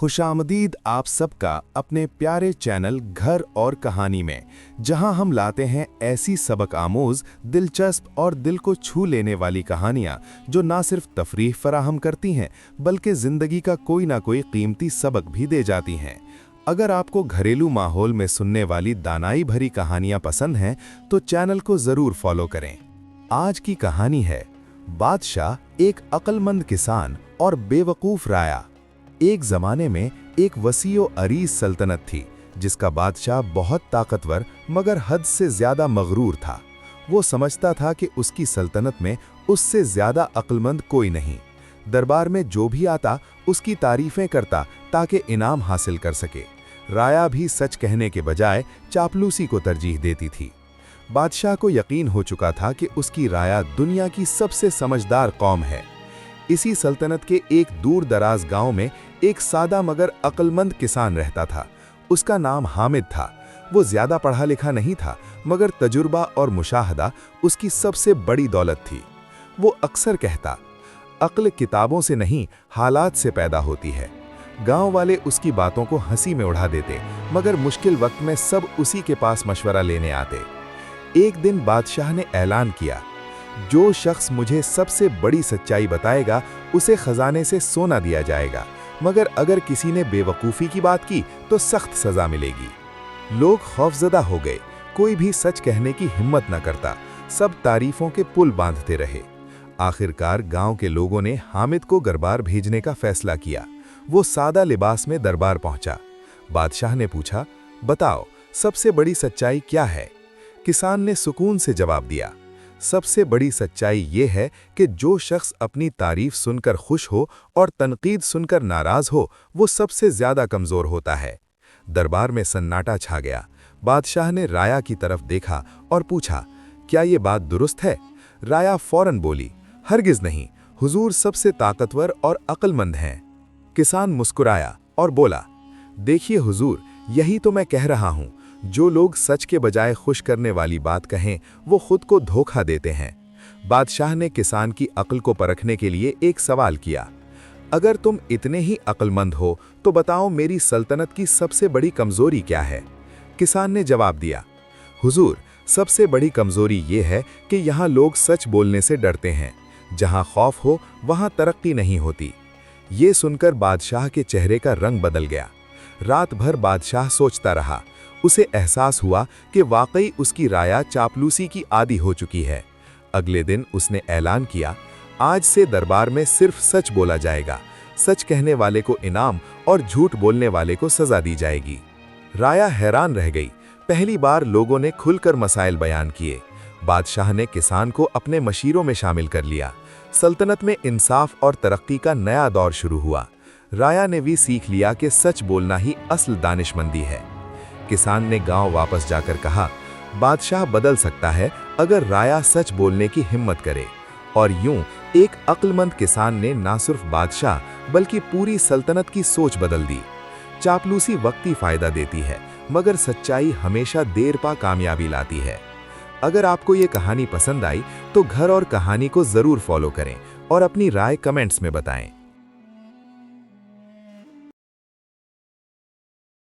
खुशामदीद आप सबका अपने प्यारे चैनल घर और कहानी में, जहां हम लाते हैं ऐसी सबक आमोज, दिलचस्प और दिल को छू लेने वाली कहानियां जो ना सिर्फ तफरीह फराहम करती हैं बल्कि ज़िंदगी का कोई ना कोई कीमती सबक भी दे जाती हैं। अगर आपको घरेलू माहौल में सुनने वाली दानाई भरी कहानियां पसंद हैं तो चैनल को ज़रूर फॉलो करें। आज की कहानी है बादशाह, एक अक्लमंद किसान और बेवकूफ़ राया। एक ज़माने में एक वसीओ अरीज सल्तनत थी जिसका बादशाह बहुत ताकतवर मगर हद से ज़्यादा मगरूर था। वो समझता था कि उसकी सल्तनत में उससे ज़्यादा अक्लमंद कोई नहीं। दरबार में जो भी आता उसकी तारीफ़ें करता ताकि इनाम हासिल कर सके। राया भी सच कहने के बजाय चापलूसी को तरजीह देती थी। बादशाह को यकीन हो चुका था कि उसकी राया दुनिया की सबसे समझदार कौम है। इसी सल्तनत के एक दूर दराज गांव में एक सादा मगर अक्लमंद किसान रहता था। उसका नाम हामिद था। वो ज़्यादा पढ़ा लिखा नहीं था मगर तजुर्बा और मुशाहदा उसकी सबसे बड़ी दौलत थी। वो अक्सर कहता, अक्ल किताबों से नहीं हालात से पैदा होती है। गांव वाले उसकी बातों को हंसी में उड़ा देते मगर मुश्किल वक्त में सब उसी के पास मशवरा लेने आते। एक दिन बादशाह ने ऐलान किया, जो शख्स मुझे सबसे बड़ी सच्चाई बताएगा उसे खजाने से सोना दिया जाएगा, मगर अगर किसी ने बेवकूफ़ी की बात की तो सख्त सज़ा मिलेगी। लोग खौफजदा हो गए। कोई भी सच कहने की हिम्मत न करता। सब तारीफों के पुल बांधते रहे। आखिरकार गांव के लोगों ने हामिद को दरबार भेजने का फैसला किया। वो सादा लिबास में दरबार पहुंचा। बादशाह ने पूछा, बताओ सबसे बड़ी सच्चाई क्या है? किसान ने सुकून से जवाब दिया, सबसे बड़ी सच्चाई ये है कि जो शख्स अपनी तारीफ सुनकर खुश हो और तनकीद सुनकर नाराज हो वो सबसे ज्यादा कमजोर होता है। दरबार में सन्नाटा छा गया। बादशाह ने राया की तरफ देखा और पूछा, क्या ये बात दुरुस्त है? राया फौरन बोली, हरगिज नहीं, हुजूर सबसे ताकतवर और अक्लमंद हैं। किसान मुस्कुराया और बोला, देखिए हुजूर, यही तो मैं कह रहा हूं, जो लोग सच के बजाय खुश करने वाली बात कहें वो खुद को धोखा देते हैं। बादशाह ने किसान की अक्ल को परखने के लिए एक सवाल किया, अगर तुम इतने ही अक्लमंद हो तो बताओ मेरी सल्तनत की सबसे बड़ी कमजोरी क्या है? किसान ने जवाब दिया, हुजूर, सबसे बड़ी कमजोरी ये है कि यहाँ लोग सच बोलने से डरते हैं। जहाँ खौफ हो वहाँ तरक्की नहीं होती। ये सुनकर बादशाह के चेहरे का रंग बदल गया। रात भर बादशाह सोचता रहा। उसे एहसास हुआ कि वाकई उसकी राया चापलूसी की आदी हो चुकी है। अगले दिन उसने ऐलान किया, आज से दरबार में सिर्फ सच बोला जाएगा। सच कहने वाले को इनाम और झूठ बोलने वाले को सजा दी जाएगी। राया हैरान रह गई। पहली बार लोगों ने खुलकर मसाइल बयान किए। बादशाह ने किसान को अपने मशीरों में शामिल कर लिया। सल्तनत में इंसाफ और तरक्की का नया दौर शुरू हुआ। राया ने भी सीख लिया कि सच बोलना ही असल दानिशमंदी है। किसान ने गांव वापस जाकर कहा, बादशाह बदल सकता है अगर राया सच बोलने की हिम्मत करे। और यूं एक अक्लमंद किसान ने ना सिर्फ बादशाह बल्कि पूरी सल्तनत की सोच बदल दी। चापलूसी वक्ती फायदा देती है मगर सच्चाई हमेशा देर पा कामयाबी लाती है। अगर आपको ये कहानी पसंद आई तो घर और कहानी को जरूर फॉलो करें और अपनी राय कमेंट्स में बताएं।